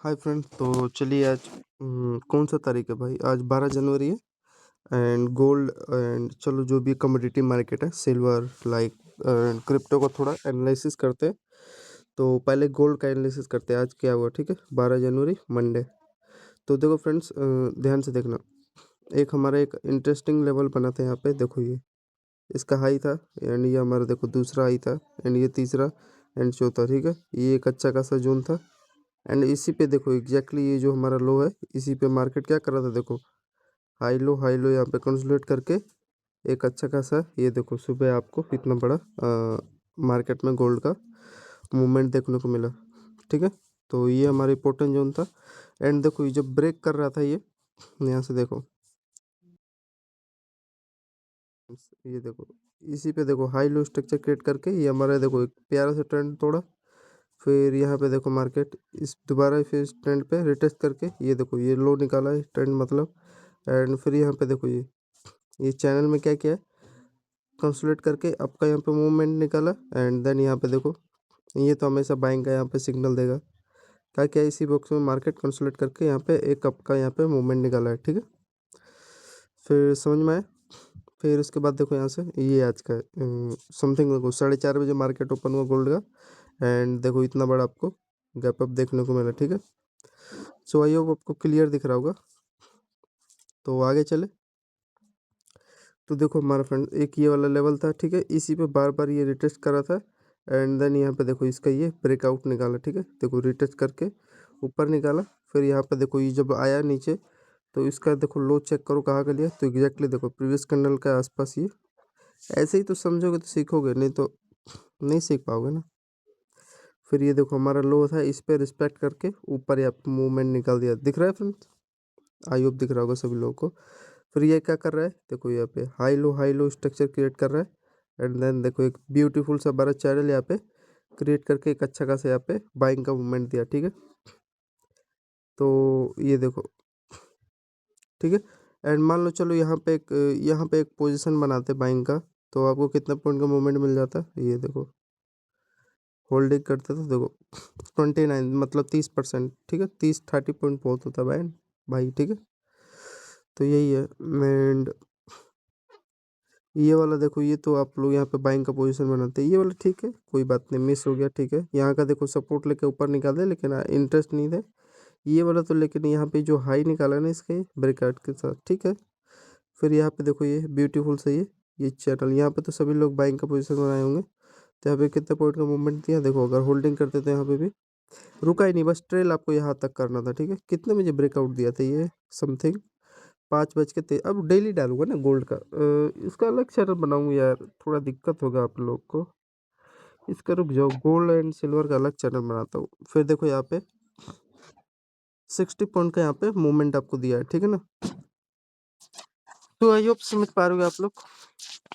Hi friends. तो चलिए आज कौन सा तारीख है भाई? आज 12 जनवरी है। एंड गोल्ड एंड चलो जो भी कमोडिटी मार्केट है, सिल्वर लाइक एंड क्रिप्टो का थोड़ा एनालिसिस करते हैं। तो पहले गोल्ड का एनालिसिस करते हैं, आज क्या हुआ। ठीक है, 12 जनवरी मंडे। तो देखो फ्रेंड्स, ध्यान से देखना। एक हमारा एक इंटरेस्टिंग लेवल बना था यहाँ पे, देखो ये इसका हाई था। एंड ये हमारा देखो दूसरा हाई था। एंड ये तीसरा एंड चौथा। ठीक है, ये एक अच्छा खासा जोन था। एंड इसी पे देखो एग्जैक्टली ये जो हमारा लो है, इसी पे मार्केट क्या कर रहा था। देखो हाई लो यहाँ पे कंसोलिडेट करके एक अच्छा खासा, ये देखो सुबह आपको इतना बड़ा मार्केट में गोल्ड का मूवमेंट देखने को मिला। ठीक है, तो ये हमारा इंपॉर्टेंट जोन था। एंड देखो ये जब ब्रेक कर रहा था, ये यहाँ से देखो, ये देखो इसी पे देखो हाई लो स्ट्रक्चर क्रिएट करके ये हमारा देखो एक प्यारा सा ट्रेंड तोड़ा। फिर यहाँ पे देखो मार्केट इस दोबारा फिर इस ट्रेंड पे रिटेस्ट करके ये देखो ये लो निकाला है ट्रेंड मतलब। एंड फिर यहाँ पे देखो ये चैनल में क्या किया है, कंसोलिडेट करके आपका यहाँ पे मूवमेंट निकाला। एंड देन यहाँ पे देखो ये तो हमेशा बाइंग का यहाँ पे सिग्नल देगा। क्या इसी बॉक्स में मार्केट कंसोलिडेट करके यहाँ पे एक आपका यहाँ पे मूवमेंट निकाला है। ठीक है, फिर समझ में आए। फिर उसके बाद देखो यहाँ से ये आज का समथिंग देखो 4:30 बजे मार्केट ओपन हुआ गोल्ड का। एंड देखो इतना बड़ा आपको गैप अप देखने को मिला। ठीक है, सो आई होप आपको क्लियर दिख रहा होगा। तो आगे चले। तो देखो हमारा फ्रेंड एक ये वाला लेवल था। ठीक है, इसी पे बार बार ये रिटेस्ट करा था। एंड देन यहाँ पे देखो इसका ये ब्रेकआउट निकाला। ठीक है, देखो रिटेस्ट करके ऊपर निकाला। फिर यहाँ पे देखो ये जब आया नीचे, तो इसका देखो लो चेक करो कहाँ का लिया। तो एग्जैक्टली देखो प्रीवियस कैंडल के आसपास ये। ऐसे ही तो समझोगे तो सीखोगे, नहीं तो नहीं सीख पाओगे ना। फिर ये देखो हमारा लो था, इस पे रिस्पेक्ट करके ऊपर यहाँ पे मूवमेंट निकाल दिया। दिख रहा है फ्रेंड्स? आई होप दिख रहा होगा सभी लोगों को। फिर ये क्या कर रहा है, देखो यहाँ पे हाई लो स्ट्रक्चर क्रिएट कर रहा है। एंड देन देखो एक ब्यूटीफुल सा बड़ा चैनल यहाँ पे क्रिएट करके एक अच्छा खासा यहाँ पे बाइंग का मूवमेंट दिया। ठीक है, तो ये देखो। ठीक है, एंड मान लो चलो यहाँ पे एक पोजीशन बनाते बाइंग का। तो आपको कितना पॉइंट का मूवमेंट मिल जाता है, ये देखो होल्डिंग करते तो देखो 29 मतलब 30%। ठीक है, 30-30 पॉइंट बहुत होता है भाई भाई। ठीक है, तो यही है। एंड ये वाला देखो, ये तो आप लोग यहाँ पे बाइंग का पोजीशन बनाते हैं, ये वाला ठीक है, कोई बात नहीं, मिस हो गया। ठीक है, यहाँ का देखो सपोर्ट लेके ऊपर निकाले, लेकिन इंटरेस्ट नहीं थे ये वाला तो। लेकिन यहाँ पे जो हाई निकाला ना इसके ब्रेकआउट के साथ। ठीक है, फिर यहाँ पे देखो ये ब्यूटीफुल से ये चैनल, यहाँ पे तो सभी लोग बाइंग का पोजीशन बनाए होंगे। तो यहाँ पे कितने पॉइंट का मूवमेंट दिया देखो। अगर होल्डिंग करते तो यहाँ पे भी रुका ही नहीं, बस ट्रेल आपको यहाँ तक करना था। ठीक है, कितने बजे ब्रेकआउट दिया था ये, समथिंग 5 बज के अब डेली डालूंगा ना गोल्ड का। इसका अलग चैनल बनाऊंगा यार, थोड़ा दिक्कत होगा आप लोग को। इसका रुक जाओ, गोल्ड एंड सिल्वर का अलग चैनल बनाता हूँ। फिर देखो यहाँ पे 60 पॉइंट का यहाँ पे मूवमेंट आपको दिया है। ठीक है ना, तो आई होप समझ पा रहे हो आप लोग।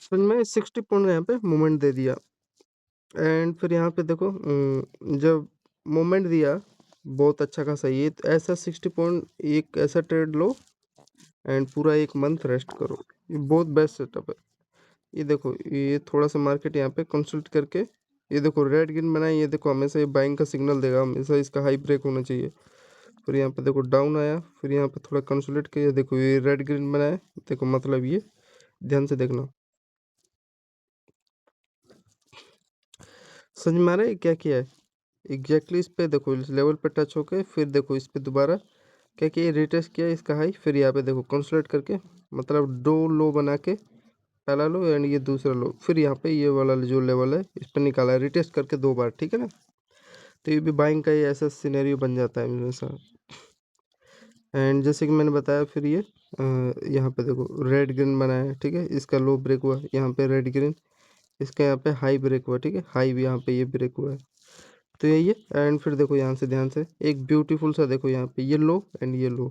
फिर मैं 60 पॉइंट का यहाँ पे मूवमेंट दे दिया। एंड फिर यहाँ पे देखो जब मोमेंट दिया बहुत अच्छा खासा, ये तो ऐसा 60 पॉइंट एक ऐसा ट्रेड लो एंड पूरा एक मंथ रेस्ट करो। ये बहुत बेस्ट सेटअप है। ये देखो ये थोड़ा सा मार्केट यहाँ पे कंसल्ट करके ये देखो रेड ग्रीन बनाए। ये देखो हमेशा ये बाइंग का सिग्नल देगा, हमेशा इसका हाई ब्रेक होना चाहिए। फिर यहाँ पे देखो डाउन आया, फिर यहाँ पे थोड़ा कंसोलिडेट किया, देखो ये रेड ग्रीन बनाया। देखो मतलब ये ध्यान से देखना, समझ में आ रहा है क्या किया है एग्जैक्टली। इस पे देखो इस लेवल पे टच होके फिर देखो इस पे दोबारा क्या किया, रिटेस्ट किया इसका हाई। फिर यहाँ पे देखो कंसोलिडेट करके मतलब दो लो बना के, पहला लो एंड ये दूसरा लो। फिर यहाँ पे ये वाला जो लेवल है इस पर निकाला है रिटेस्ट करके 2 बार। ठीक है ना, तो ये भी बाइंग का ही ऐसा सिनेरियो बन जाता है हमेशा। एंड जैसे कि मैंने बताया, फिर ये यहाँ पे देखो रेड ग्रीन बनाया है। ठीक है, इसका लो ब्रेक हुआ, यहाँ पे रेड ग्रीन, इसका यहाँ पे हाई ब्रेक हुआ। ठीक है, हाई भी यहाँ पे ये ब्रेक हुआ है। तो यही है। एंड फिर देखो यहाँ से ध्यान से एक ब्यूटीफुल सा देखो यहाँ पे ये लो एंड ये लो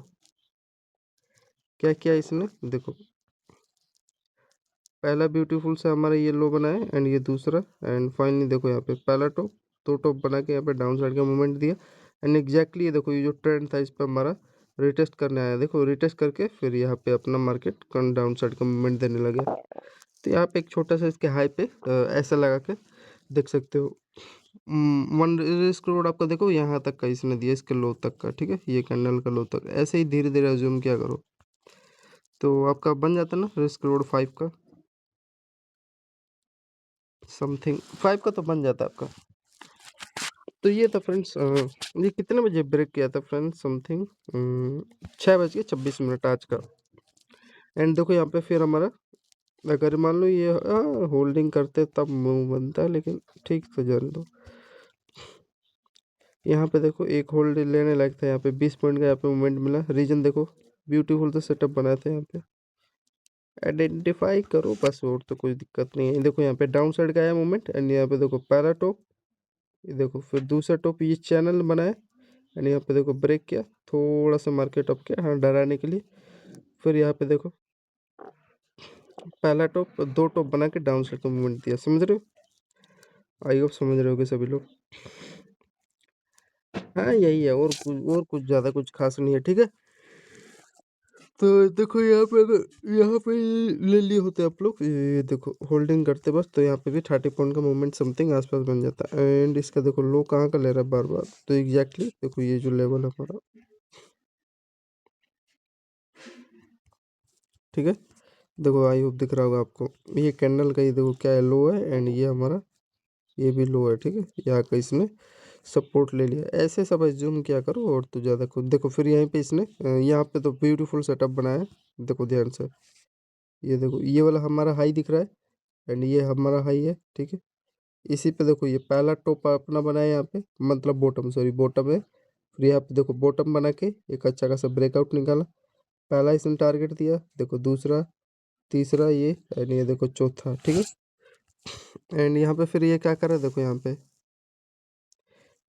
क्या किया इसने, देखो पहला ब्यूटीफुल सा हमारा ये लो बना है एंड ये दूसरा। एंड फाइनली देखो यहाँ पे पहला टॉप, दो टॉप बना के यहाँ पे डाउन साइड का मूवमेंट दिया। एंड एग्जैक्टली ये देखो ये जो ट्रेंड था इस पर हमारा रिटेस्ट करने आया। देखो रिटेस्ट करके फिर यहाँ पे अपना मार्केट डाउन साइड का मूवमेंट देने लगा। तो यहाँ पे एक छोटा सा इसके हाई पे ऐसा लगा के देख सकते हो। वन रिस्क रोड आपका देखो यहाँ तक का इसने दिया, इसके लो तक का, ठीक है, ये कैंडल का लो तक, ऐसे ही धीरे धीरे अज्यूम क्या करो तो आपका बन जाता ना रिस्क रोड 5 का, समथिंग 5 का तो बन जाता आपका। तो ये था फ्रेंड्स, ये कितने बजे ब्रेक किया था फ्रेंड्स, समथिंग 6:26 आज का। एंड देखो यहाँ पे फिर हमारा, अगर मान लो ये होल्डिंग करते तब मूव बनता है, लेकिन ठीक तो जान दो। यहाँ पे देखो एक होल्ड लेने लायक था, यहाँ पे 20 पॉइंट का यहाँ पे मूवमेंट मिला। रीजन देखो ब्यूटीफुल तो सेटअप बनाए थे, यहाँ पे आइडेंटिफाई करो बस, और तो कोई दिक्कत नहीं है। देखो यहाँ पे डाउन साइड का आया मूवमेंट, एंड यहाँ पे देखो पहला टॉप, ये देखो फिर दूसरा टॉप, ये चैनल बनाया, एंड यहाँ पे देखो ब्रेक किया, थोड़ा सा मार्केट अप किया, हाँ डराने के लिए। फिर यहाँ पे देखो पहला टॉप, दो टॉप बना के डाउन साइड का मूवमेंट दिया, समझ रहे हो? आई होप समझ रहे होगे सभी लोग। हाँ यही है, और कुछ ज़्यादा कुछ खास नहीं है, ठीक है। तो देखो यहाँ पे अगर यहाँ पे ले लिए होते आप लोग, ये देखो होल्डिंग करते बस, तो यहाँ पे भी 30 पॉइंट का मूवमेंट समथिंग आसपास बन जाता है। एंड इसका देखो लो कहाँ का ले रहा है बार बार, तो एग्जैक्टली देखो ये जो लेवल है हमारा, ठीक है। देखो आई होप दिख रहा होगा आपको, ये कैंडल का ये देखो क्या है, लो है, एंड ये हमारा ये भी लो है, ठीक है। यहाँ का इसने सपोर्ट ले लिया, ऐसे सब एज्यूम क्या करो, और तो ज़्यादा खुद देखो। फिर यहीं पे इसने यहाँ पे तो ब्यूटीफुल सेटअप बनाया है, देखो ध्यान से, ये देखो ये वाला हमारा हाई दिख रहा है, एंड ये हमारा हाई है, ठीक है। इसी पे देखो ये पहला टॉप अपना बनाया यहाँ पे, मतलब बॉटम, सॉरी बॉटम है। फिर यहाँ पे देखो बॉटम बना के एक अच्छा खासा ब्रेकआउट निकाला, पहला इसने टारगेट दिया, देखो दूसरा, तीसरा ये, एंड ये देखो चौथा, ठीक है। एंड यहाँ पे फिर ये क्या कर रहा है, देखो यहाँ पे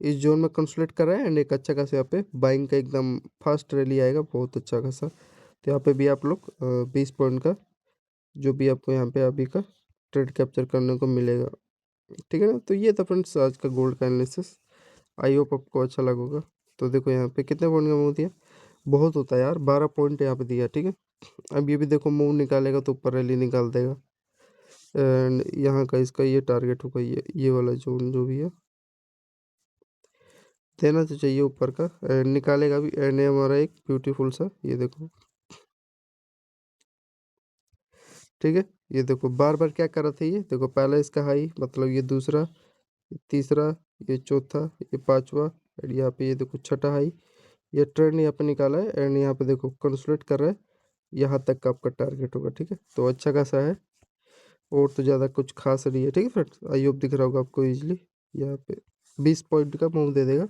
इस जोन में कंसोलिडेट कर रहा है, एंड एक अच्छा खासा यहाँ पे बाइंग का एकदम फास्ट रैली आएगा, बहुत अच्छा खासा। तो यहाँ पे भी आप लोग 20 पॉइंट का जो भी आपको यहाँ पे अभी का ट्रेड कैप्चर करने को मिलेगा, ठीक है ना। तो ये था फ्रेंड्स आज का गोल्ड का एनालिसिस, आई होप आपको अच्छा लगा होगा। तो देखो यहाँ पे कितने पॉइंट का मूव दिया, बहुत होता है यार, 12 पॉइंट यहाँ पे दिया, ठीक है। अब ये भी देखो मूव निकालेगा तो ऊपर रैली निकाल देगा, एंड यहाँ का इसका ये टारगेट होगा, ये वाला जोन जो भी है देना तो चाहिए ऊपर का, एंड निकालेगा भी। एंड ये हमारा एक ब्यूटीफुल सा, ये देखो, ठीक है। ये देखो बार बार क्या कर रहा था, ये देखो पहला इसका हाई, मतलब ये दूसरा, ये तीसरा, ये चौथा, ये पांचवा, एंड यहाँ पे ये देखो छठा हाई, ये ट्रेंड यहाँ पे निकाला है, एंड यहाँ पे देखो कंसोलिडेट कर रहा है, यहाँ तक का आपका टारगेट होगा, ठीक है। तो अच्छा खासा है, और तो ज़्यादा कुछ खास नहीं है, ठीक है फ्रेंड्स। आई होप दिख रहा होगा आपको इजीली, यहाँ पे 20 पॉइंट का मूव दे देगा।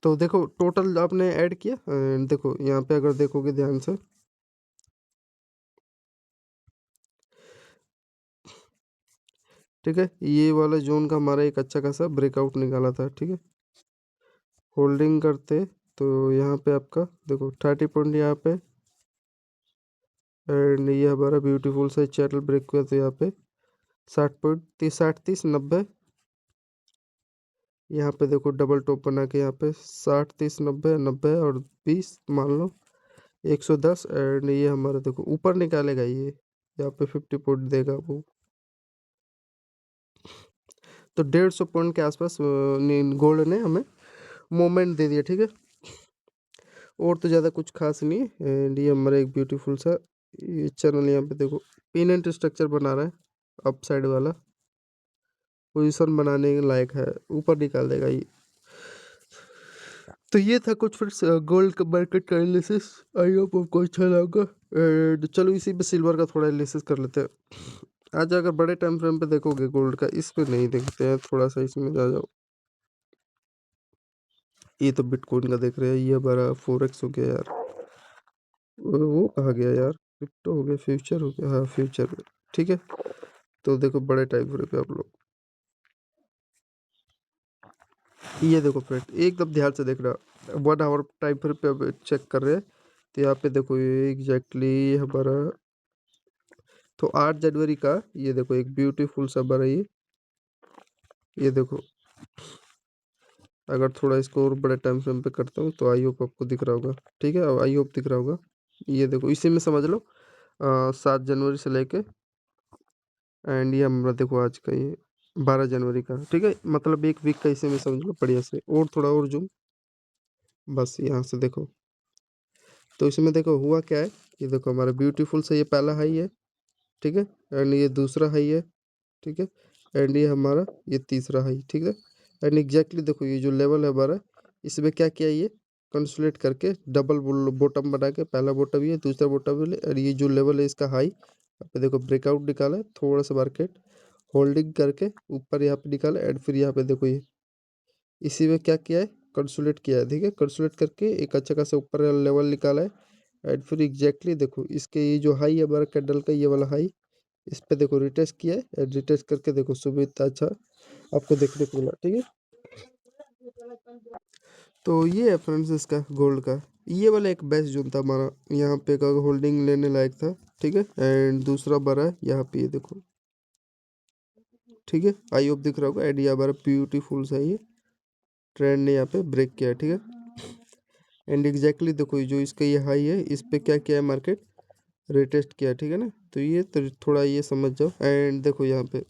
तो देखो टोटल आपने ऐड किया, एंड देखो यहाँ पे अगर देखोगे ध्यान से, ठीक है, ये वाला जोन का हमारा एक अच्छा खासा ब्रेकआउट निकाला था, ठीक है। होल्डिंग करते तो यहाँ पे आपका देखो 30 पॉइंट यहाँ पे, एंड ये हमारा ब्यूटीफुल सा चैनल ब्रेक हुआ, तो यहाँ पे 60 पॉइंट, 60 30 90, यहाँ पे देखो डबल टॉप बना के यहाँ पे 60 30 90 90 और 20 मान लो 110, एंड ये हमारा देखो ऊपर निकालेगा ये, यहाँ पे 50 पॉइंट देगा वो, तो 150 पॉइंट के आसपास गोल्ड ने हमें मोमेंट दे दिया, ठीक है। और तो ज़्यादा कुछ खास नहीं है, एंड ये हमारा एक ब्यूटीफुल सा ये चैनल यहाँ पे देखो पिन स्ट्रक्चर बना रहा है, अप साइड वाला पोजीशन बनाने के लायक है, ऊपर निकाल देगा ये। तो ये था कुछ फिर गोल्ड का मार्केट का एनालिसिस, आई होप आपको अच्छा लगा। एंड चलो इसी पे सिल्वर का थोड़ा एनालिसिस कर लेते हैं। आज अगर बड़े टाइम फ्रेम पे देखोगे गोल्ड का, इस पे नहीं देखते हैं, थोड़ा सा इसमें जा जाओ। ये तो बिटकॉइन का देख रहे हैं, ये हमारा फोरेक्स हो गया यार, वो कहा गया यार, क्रिप्टो हो गया, फ्यूचर हो गया, हाँ फ्यूचर में, ठीक है। तो देखो बड़े टाइम फ्रेम पे आप लोग ये देखो फ्रेंड, एकदम ध्यान से देखना, 1 आवर टाइम फ्रेम पे अब चेक कर रहे हैं। तो यहाँ पे देखो ये एग्जैक्टली हमारा, तो 8 जनवरी का ये देखो एक ब्यूटीफुल सा बना ये देखो, अगर थोड़ा इसको और बड़े टाइम फ्रेम पे करता हूँ तो आई होप आपको दिख रहा होगा, ठीक है। अब आई होप दिख रहा होगा, ये देखो इसी में समझ लो 7 जनवरी से लेके, एंड ये हमारा देखो आज का ये 12 जनवरी का, ठीक है, मतलब 1 वीक का इसे में समझ लो बढ़िया से। और थोड़ा और जूम, बस यहाँ से देखो। तो इसमें देखो हुआ क्या है, ये देखो हमारा ब्यूटीफुल से ये पहला हाई है, ठीक है, एंड ये दूसरा हाई है, ठीक है, एंड ये हमारा ये तीसरा हाई, ठीक है। एंड एग्जैक्टली देखो ये जो लेवल है हमारा, इसमें क्या किया, ये कंसोलिडेट करके डबल बॉटम बना के, पहला बॉटम ये, दूसरा बॉटम ये, और ये जो लेवल है इसका हाई यहाँ पे देखो ब्रेकआउट निकाला है, थोड़ा सा मार्केट होल्डिंग करके ऊपर यहाँ पे निकाला, एंड फिर यहाँ पे देखो ये इसी में क्या किया है, कंसोलिडेट किया है, ठीक है, कंसोलिडेट करके एक अच्छा खासा ऊपर लेवल निकाला है। एंड फिर एग्जैक्टली देखो इसके ये जो हाई है हमारा कैंडल का, ये वाला हाई, इस पे देखो रिटेस्ट किया है, एंड रिटेस्ट करके देखो सुबह इतना अच्छा आपको देखने को मिला, ठीक है। तो ये है फ्रेंड्स इसका गोल्ड का, ये वाला एक बेस्ट जोन था हमारा, यहाँ पे का होल्डिंग लेने लायक था, ठीक है। एंड दूसरा बड़ा है यहाँ पे, ये देखो, ठीक है, आई होप दिख रहा होगा। एंड ये हमारा ब्यूटीफुल सा ये ट्रेंड ने यहाँ पे ब्रेक किया है, ठीक है। एंड एग्जैक्टली देखो जो इसका ये हाई है, इस पे क्या किया है मार्केट, रिटेस्ट किया, ठीक है ना। तो ये तो थोड़ा ये समझ जाओ। एंड देखो यहाँ पे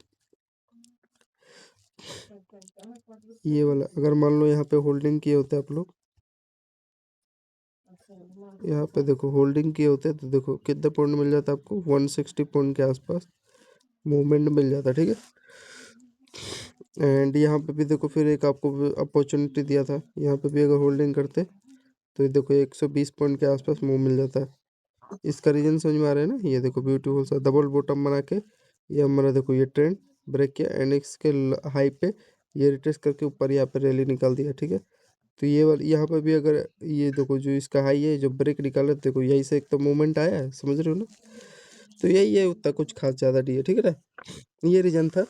ये वाला अगर मान लो यहाँ पे होल्डिंग किए होते आप लोग, यहाँ पे देखो होल्डिंग किए होते तो देखो कितने पॉइंट मिल जाता आपको, 160 पॉइंट के आसपास मूवमेंट मिल जाता, ठीक है। एंड यहाँ पे भी देखो फिर एक आपको अपॉर्चुनिटी दिया था, यहाँ पे भी अगर होल्डिंग करते तो ये देखो 120 पॉइंट के आसपास मूव मिल जाता है। इसका रीजन समझ में आ रहा है ना, ये देखो ब्यूटीफुल सा डबल बॉटम बना के ये हमारा देखो ये ट्रेंड ब्रेक किया, एंड इसके हाई पे ये रिटेस्ट करके ऊपर यहाँ पे रैली निकाल दिया, ठीक है। तो ये वाला यहाँ पे भी अगर ये देखो जो इसका हाई है जो ब्रेक निकाला, देखो यही से एक तो मूवमेंट आया है, समझ रहे हो ना। तो यही है, उतना कुछ खास ज़्यादा नहीं है, ठीक है ना, ये रीजन था।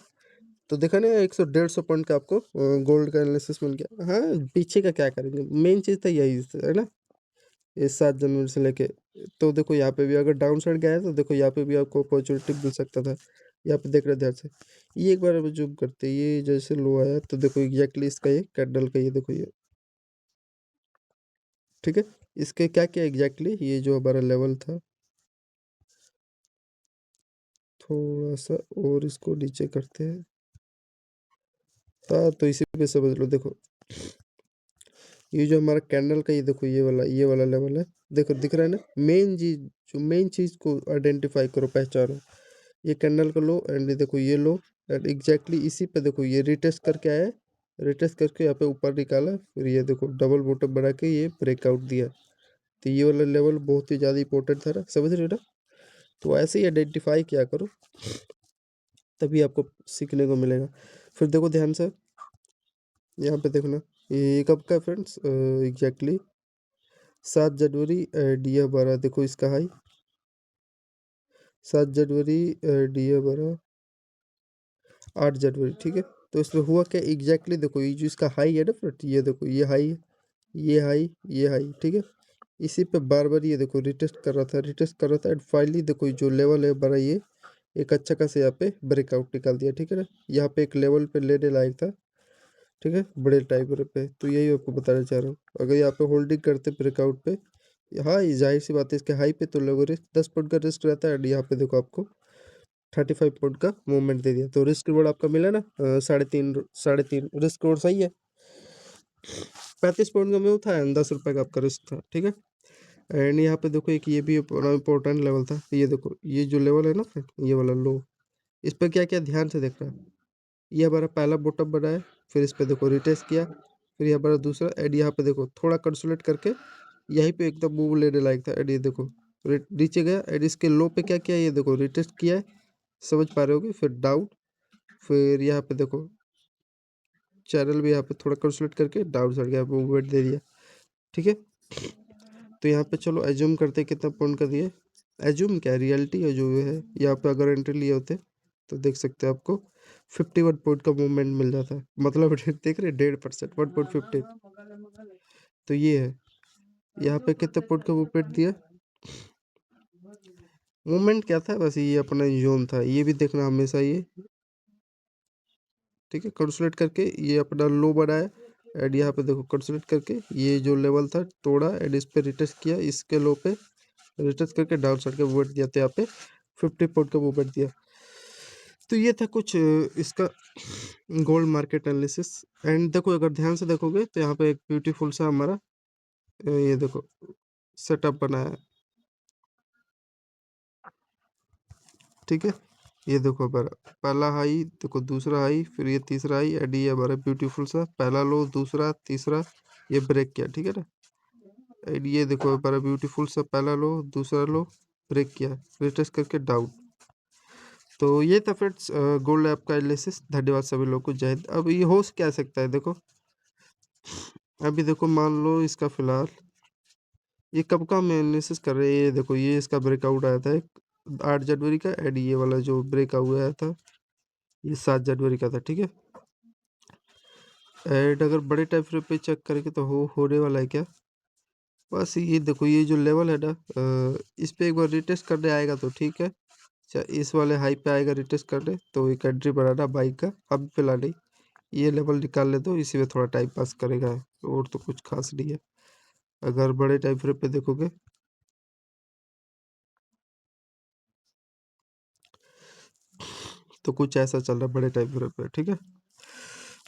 तो देखा ना 100-150 पॉइंट का आपको गोल्ड का एनालिसिस मिल गया। हाँ, पीछे का क्या करेंगे, मेन चीज़ तो यही है ना, ये 7 जनवरी से लेके। तो देखो यहाँ पे भी अगर डाउन साइड गया है तो देखो यहाँ पे भी आपको अपॉर्चुनिटी मिल सकता था, यहाँ पे देख रहे ध्यान से। ये एक बार अब जूम करते हैं, ये जैसे लो आया तो देखो एग्जैक्टली इसका ये कैंडल का ये देखो ये, ठीक है। इसके क्या क्या एग्जैक्टली ये जो हमारा लेवल था, थोड़ा सा और इसको नीचे करते हैं तो इसी पे समझ लो। देखो ये जो हमारा कैंडल का ये देखो ये वाला लेवल है, देखो दिख रहा है ना। मेन चीज जो मेन चीज को आइडेंटिफाई करो, पहचानो, ये कैंडल का लो, एंड ये देखो ये लो, एंड एग्जैक्टली इसी पे देखो ये रिटेस्ट करके आया है, रिटेस्ट करके यहाँ पे ऊपर निकाला, फिर ये देखो डबल बॉटम बना के ये ब्रेकआउट दिया। तो ये वाला लेवल बहुत ही ज़्यादा इंपॉर्टेंट था ना, समझ रहे हो ना। तो ऐसे ही आइडेंटिफाई किया करो, तभी आपको सीखने को मिलेगा। फिर देखो ध्यान से, यहाँ पे देखना ये कब का फ्रेंड्स, एग्जैक्टली 7 जनवरी, डी हमारा देखो इसका हाई 7 जनवरी, डी हमारा 8 जनवरी, ठीक है। तो इसमें हुआ क्या एग्जैक्टली देखो ये जो इसका हाई है ना फ्रेंड, ये देखो ये हाई, ये हाई, ये हाई, ठीक है। इसी पे बार बार ये देखो रिटेस्ट कर रहा था, रिटेस्ट कर रहा था, एंड फाइनली देखो ये जो लेवल है बड़ा ये एक अच्छा खासा यहाँ पे ब्रेकआउट निकाल दिया, ठीक है ना। यहाँ पे एक लेवल पे लेने लायक था, ठीक है, बड़े टाइम पे। तो यही आपको बताना चाह रहा हूँ, अगर यहाँ पे होल्डिंग करते ब्रेकआउट पे, हाँ ये जाहिर सी बात है इसके हाई पे तो लोगों रिस्क 10 पॉइंट का रिस्क रहता है, एंड यहाँ पे देखो आपको 35 पॉइंट का मूवमेंट दे दिया, तो रिस्क रिवॉर्ड आपका मिला ना, 3.5 रिस्क रिवॉर्ड सही है। 35 पॉइंट का मूव था एंड 10 रुपये का आपका रिस्क था, ठीक है। एंड यहाँ पे देखो एक ये भी इंपॉर्टेंट लेवल था, ये देखो ये जो लेवल है ना फ्रेंड, ये वाला लो, इस पर क्या क्या ध्यान से देख रहा है। ये हमारा पहला बॉटम बना है, फिर इस पे देखो रिटेस्ट किया, फिर ये हमारा दूसरा, एंड यहाँ पे देखो थोड़ा कंसोलिडेट करके यहीं पे एकदम मूव लेने लायक था, एंड ये देखो नीचे गया, एंड इसके लो पे क्या किया, ये देखो रिटेस्ट किया है, समझ पा रहे होगे। फिर डाउन, फिर यहाँ पे देखो चैनल भी यहाँ पे थोड़ा कंसोलिडेट करके डाउन साइड यहाँ पे मूवमेंट दे दिया, ठीक है। तो यहाँ पे चलो एज्यूम करते कितना पॉइंट का दिए, एज्यूम क्या रियलिटी है जो है, यहाँ पे अगर एंट्री लिए होते तो देख सकते हैं आपको 51 पॉइंट का मूवमेंट मिल जाता है, मतलब देख रहे 1.5% 1.50। तो ये है, यहाँ पे कितने पॉइंट का मूवमेंट दिया, मूवमेंट क्या था बस ये अपना जोन था, ये भी देखना हमेशा ये, ठीक है। कंसोलिडेट करके ये अपना लो बनाया, एंड यहाँ पे देखो कंसोलिडेट करके ये जो लेवल था तोड़ा, एंड इस पे रिटेस्ट किया, इसके लो पे रिटेस्ट करके डाउन साइड का मूवमेंट दिया, तो यहाँ पे 50 पॉइंट का मूवमेंट दिया। तो ये था कुछ इसका गोल्ड मार्केट एनालिसिस। एंड देखो अगर ध्यान से देखोगे तो यहाँ पे एक ब्यूटीफुल सा हमारा ये देखो सेटअप बना है, ठीक है। ये देखो हमारा पहला हाई, देखो दूसरा हाई, फिर ये तीसरा हाई, एंड ये हमारा ब्यूटीफुल सा पहला लो, दूसरा, तीसरा, ये ब्रेक किया, ठीक है ना। एंड ये देखो हमारा ब्यूटीफुल सा पहला लो, दूसरा लो, ब्रेक किया, रिटेस्ट करके डाउन। तो ये था फ्रेंड्स गोल्ड ऐप का एनालिसिस। धन्यवाद सभी लोग को, जय हिंद। अब ये हो क्या सकता है, देखो अभी देखो मान लो इसका फिलहाल ये कब का हम एनालिसिस कर रहे हैं, ये देखो ये इसका ब्रेकआउट आया था 8 जनवरी का, एंड ये वाला जो ब्रेकआउट आया था ये 7 जनवरी का था, ठीक है। एंड अगर बड़े टाइम फ्रेम पे चेक करेंगे तो होने वाला है क्या, बस ये देखो ये जो लेवल है ना इस पे एक बार रिटेस्ट करने आएगा तो ठीक है। अच्छा इस वाले हाई पे आएगा रिटेस्ट करने तो एक एंट्री बनाना बाइक का, अब फिलहाल नहीं, ये लेवल निकाल ले तो इसी में थोड़ा टाइम पास करेगा, और तो कुछ खास नहीं है। अगर बड़े टाइम फ्रेम पे देखोगे तो कुछ ऐसा चल रहा है बड़े टाइम फ्रेम पे, ठीक है।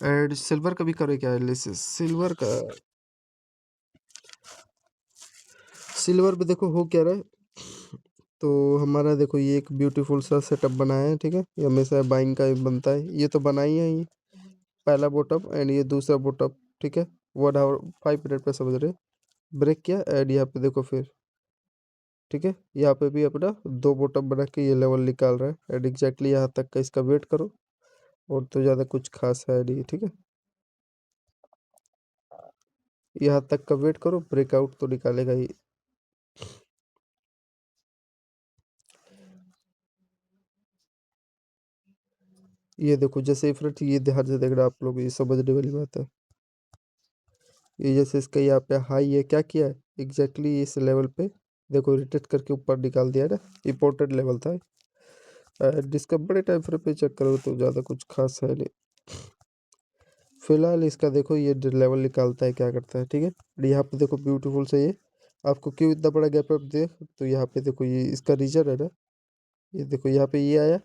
एंड सिल्वर का भी करें क्या एनालिसिस, सिल्वर का, सिल्वर पे देखो हो क्या रहा है। तो हमारा देखो ये एक ब्यूटीफुल सा सेटअप बनाया है, ठीक है। ये हमेशा बाइंग का ही बनता है, ये तो बना ही है ये पहला बॉटम एंड ये दूसरा बॉटम, ठीक है। 1 आवर 5 मिनट पे समझ रहे, ब्रेक किया एंड यहाँ पे देखो फिर, ठीक है, यहाँ पे भी अपना 2 बॉटम बना के ये लेवल निकाल रहा है, एंड एग्जैक्टली यहाँ तक का इसका वेट करो, और तो ज़्यादा कुछ खास है नहीं, ठीक है। यहाँ तक का वेट करो, ब्रेकआउट तो निकालेगा ही। ये देखो जैसे ही फ्रेंड्स ये ध्यान से देखना आप लोग, ये समझने वाली बात है। ये जैसे इसका यहाँ पे हाई है, क्या किया है एग्जैक्टली इस लेवल पे, देखो रिटेस्ट करके ऊपर निकाल दिया ना, इम्पोर्टेंट लेवल था। जिसका बड़े टाइम फ्रेम पे चेक करो तो ज़्यादा कुछ खास है नहीं। फिलहाल इसका देखो ये लेवल निकालता है क्या करता है, ठीक है। और यहाँ पे देखो ब्यूटीफुल से ये आपको क्यों इतना बड़ा गैप अप दे, तो यहाँ पे देखो ये इसका रीजन है ना, ये देखो यहाँ पे ये आया,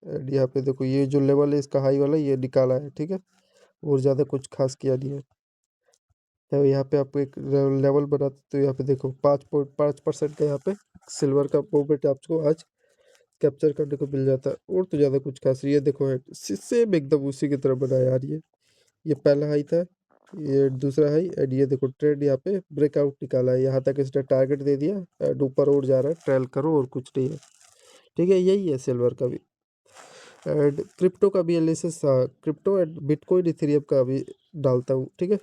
एंड यहाँ पे देखो ये जो लेवल है इसका हाई वाला ये निकाला है, ठीक है। और ज़्यादा कुछ खास किया नहीं है। तो यहाँ पे आपको एक लेवल बना, तो यहाँ पे देखो 5.5% का यहाँ पे सिल्वर का मूवमेंट आपको आज कैप्चर करने को मिल जाता है, और तो ज़्यादा कुछ खास, ये देखो है सेम एकदम उसी की तरह बना यार। ये पहला हाई था, ये दूसरा हाई, एंड ये देखो ट्रेंड यहाँ पे ब्रेकआउट निकाला है, यहाँ तक इसने टारगेट दे दिया, एंड ऊपर और जा रहा है, ट्रेल करो और कुछ नहीं है, ठीक है। यही है सिल्वर का भी। एंड क्रिप्टो का भी analysis, crypto and bitcoin Ethereum का भी डालता हूँ, ठीक है।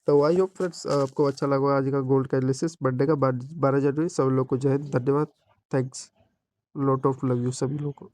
तो आई होप फ्रेंड्स आपको अच्छा लगा आज का गोल्ड का एनालिसिस मंडे का 12 जनवरी। सब लोग को जय हिंद, धन्यवाद, thanks, lot of love you सभी लोगों को।